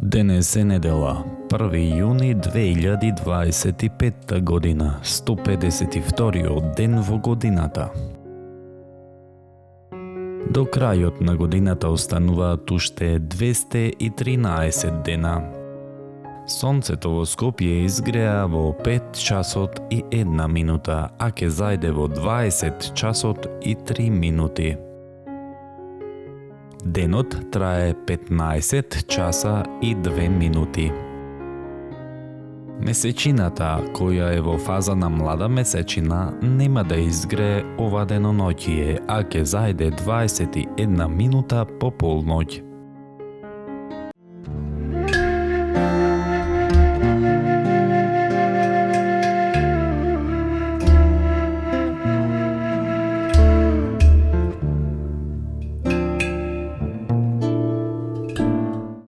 Денес е недела, 1 јуни 2025 година, 152 ден во годината. До крајот на годината остануваат уште 213 дена. Сонцето во Скопје изгреа во 5 часот и 1 минута, а ќе зајде во 20 часот и 3 минути. Денот трае 15 часа и 2 минути. Месечината, која е во фаза на млада месечина, нема да изгрее ова деноноќие, а ќе зајде 21 минута по полноќ.